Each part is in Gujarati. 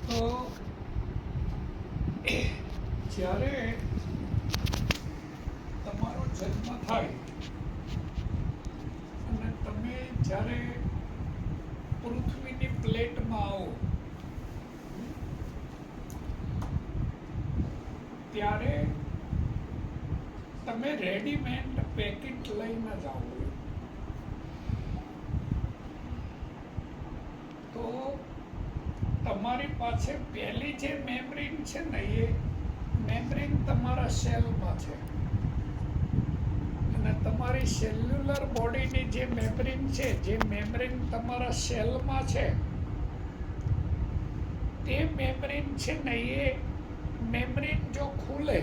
તો જ્યારે તમારો જન્મ થાય અને તમે જ્યારે પૃથ્વીની પ્લેટમાં આવો ત્યારે તમે રેડીમેડ પેકેટ લઈને જ આવો. તો તમારી પાસે પહેલી જે મેમ્બ્રેન છે ને એ મેમ્બ્રેન તમારા સેલમાં છે અને તમારી સેલ્યુલર બોડીની જે મેમ્બ્રેન છે, જે મેમ્બ્રેન તમારા સેલમાં છે, તે મેમ્બ્રેન છે ને એ મેમ્બ્રેન જો ખુલે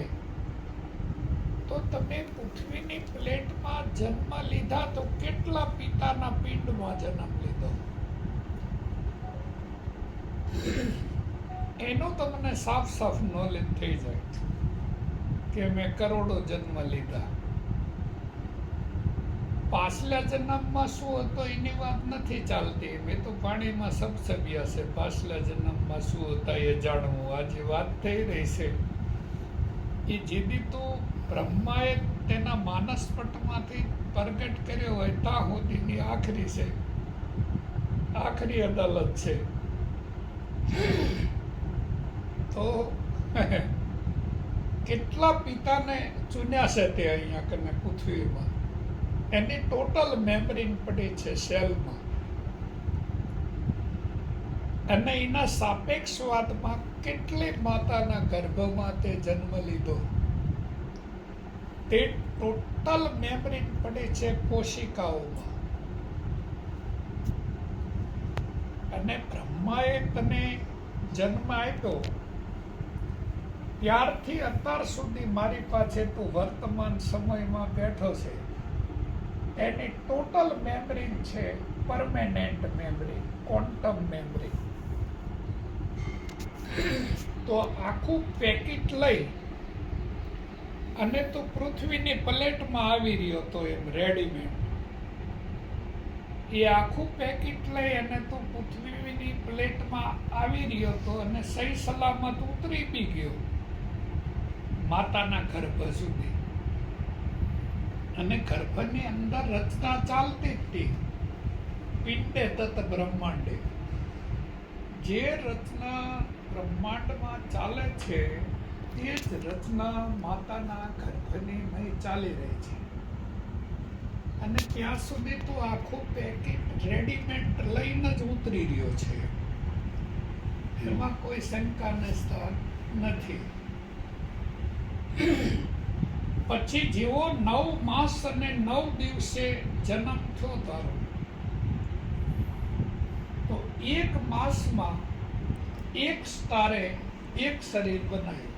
તો તમે પૃથ્વીની પ્લેટમાં જન્મ લીધા તો કેટલા પિતાના પિંડમાં જન્મ લીધો એનું તમને સાફ સાફ નોલેજ થઈ જાય કે મેં કરોડો જન્મ લીધા. પાછલા જન્મમાં શું હતો એની વાત નથી ચાલતી. મેં તો પાણીમાં સબસબ્યા છે, પાછલા જન્મમાં શું હતા એ જાણવું. આજે વાત થઈ રહી છે એ જેદી તો બ્રહ્માએ તેના માનસપટમાંથી પ્રગટ કર્યો હોય ત્યાં સુધીની આખરી છે, આખરી અદાલત છે. તો કેટલા પિતાને ચૂન્યા છે તે અહીંયા કને પૃથ્વીમાં, એની ટોટલ મેમ્બ્રેન પડી છે સેલમાં. અને એના સાપેક્ષવાદમાં કેટલી માતાના ગર્ભમાં તે જન્મ લીધો તે ટોટલ મેમ્બ્રેન પડી છે કોશિકાઓમાં. અને બ્રહ્માએ તને જન્મ આપ્યો ત્યારથી અત્યાર સુધી મારી પાસે તું વર્તમાન સમયમાં બેઠો છે એની ટોટલ મેમ્બ્રેન છે પરમેનન્ટ મેમ્બ્રેન, ક્વોન્ટમ મેમ્બ્રેન. તો આખું પેકેટ લઈ અને તું પૃથ્વીની પ્લેટમાં આવી રહ્યો તો એમ રેડીમેડ એ આખું પેકેટ લઈ અને તું પૃથ્વીની પ્લેટમાં આવી રહ્યો તો અને સહી સલામત ઉતરી બી ગયો માતાના ગર્ભ સુધી. અને ગર્ભની અંદર રચના ચાલતી હતી પિંડે તત બ્રહ્માંડે. જે રચના બ્રહ્માંડમાં ચાલે છે તે જ રચના માતાના ગર્ભની મય ચાલી રહી છે. અને ત્યાં સુધી તો આખું પેકેટ રેડીમેડ લઈને જ ઉતરી રહ્યો છે, એમાં કોઈ શંકાને સ્થાન નથી. પછી જેવો 9 માસ અને 9 દિવસે જન્મ થયો તારો, તો 1 માસમાં એક સ્ટારે એક શરીર બનાવ્યું.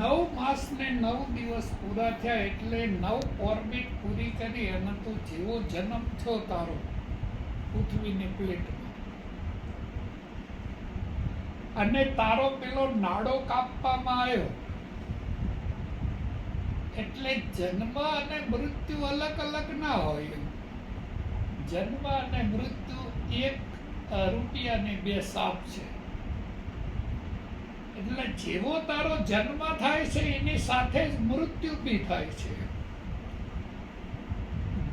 9 માસ ને 9 દિવસ પૂરા થયા એટલે 9 ઓર્બિટ પૂરી કરી અને તું જેવો જન્મ થયો તારો પૃથ્વીની પ્લેટમાં, અને તારો પેલો નાડો કાપવામાં આવ્યો. એટલે જન્મ અને મૃત્યુ અલગ અલગ ના હોય. જન્મ અને મૃત્યુ 1 રૂપિયાની 2 સાપ છે. એટલે જેવો તારો જન્મ થાય છે એની સાથે જ મૃત્યુ બી થાય છે.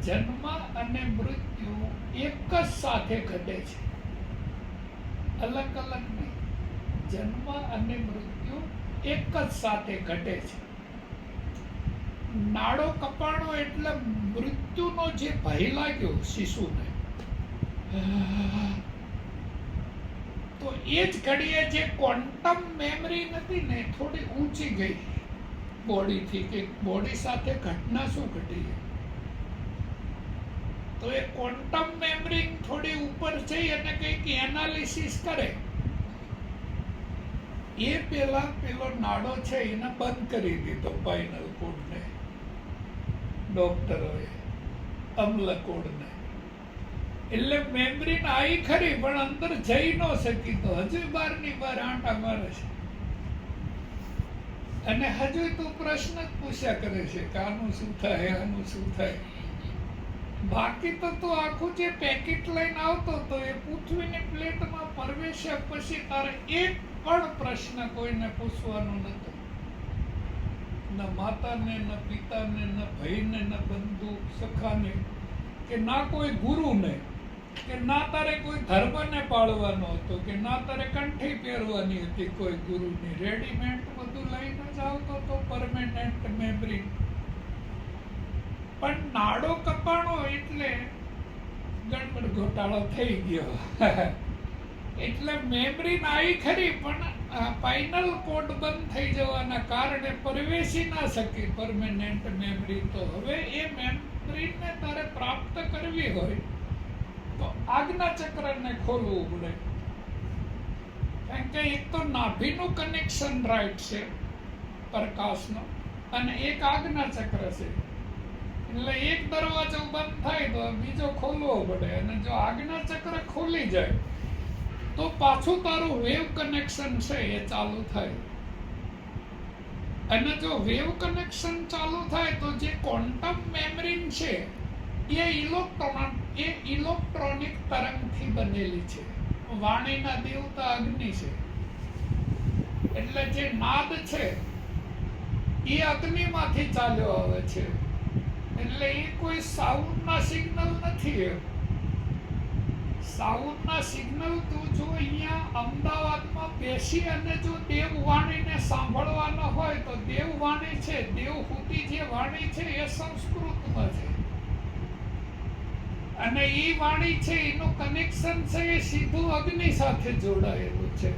જન્મ અને મૃત્યુ એક જ સાથે ઘટે છે, અલગ અલગ નહીં. જન્મ અને મૃત્યુ એક જ સાથે ઘટે છે. નાડો કપાણો એટલે મૃત્યુનો જે ભય લાગ્યો શિશુને, તો એ જ ઘડીએ જે ક્વોન્ટમ મેમરી નથી ને થોડી ઊંચી ગઈ બોડીથી, કે બોડી સાથે ઘટના શું ઘટી, તો એ ક્વોન્ટમ મેમરી થોડી ઉપર જઈ અને કંઈક એનાલિસિસ કરે. એ પેલા પેલો નાડો છે એને બંધ કરી દીધો સ્પાઇનલ કોર્ડને, ડોક્ટરોએ અમ્લકોડને. એટલે મેમ્બ્રેન આવી ખરી પણ અંદર જઈ ન શકી, તો હજુ બારની બાર આંટા મારે છે. અને હજુ તું પ્રશ્ન જ પૂછ્યા કરે છે કે આનું શું થાય, આનું શું થાય. બાકી તો તું આખું જે પેકેટ લઈને આવતો તો એ પૃથ્વીની પ્લેટમાં પ્રવેશ્યા પછી તારે એક પણ પ્રશ્ન કોઈને પૂછવાનો નતો, ન માતાને, ન પિતાને, ન ભાઈને, ન બંધુ સખાને, કે ના કોઈ ગુરુને, કે ના તારે કોઈ ધર્મને પાળવાનો હતો, કે ના તારે કંઠી પહેરવાની હતી કોઈ ગુરુની. રેડીમેડ બધું લઈને જ આવતો તો પરમેનન્ટ મેમરી. પણ નાડો કપાણો એટલે ગડબડ ઘોટાળો થઈ ગયો. એટલે મેમરી આવી ખરી, પણ ફાઇનલ કોડ બંધ થઈ જવાના કારણે પ્રવેશી ના શકી પરમેનન્ટ મેમરી. તો હવે એ મેમરીને તારે પ્રાપ્ત કરવી હોય તો આજ્ઞા ચક્રને ખોલવું પડે. કારણ કે એક તો નાભીનું કનેક્શન રાઈટ છે પ્રકાશનો, અને એક આજ્ઞા ચક્ર છે. એટલે એક દરવાજો બંધ થાય તો બીજો ખોલવો પડે, અને જો આજ્ઞા ચક્ર ખોલી જાય તો પાછું તારું વેવ કનેક્શન છે એ ચાલુ થાય. અને જો વેવ કનેક્શન ચાલુ થાય તો જે ક્વોન્ટમ મેમરી છે એ ઇલેક્ટ્રોનિક તરંગથી બનેલી છે. વાણીના દેવતા અગ્નિ છે, એટલે જે નાદ છે એ અગ્નિમાંથી ચાલ્યો આવે છે. એટલે એ કોઈ સાઉન્ડના સિગ્નલ નથી. સાઉન્ડના સિગ્નલ તું જો અહીંયા અમદાવાદમાં બેસી અને જો દેવવાણીને સાંભળવાનો હોય તો દેવવાણી છે, દેવહૂતિ જે વાણી છે એ સંસ્કૃતમાં છે, અને એ વાણી છે એનું કનેક્શન છે એ સીધું અગ્નિ સાથે જોડાયેલું છે.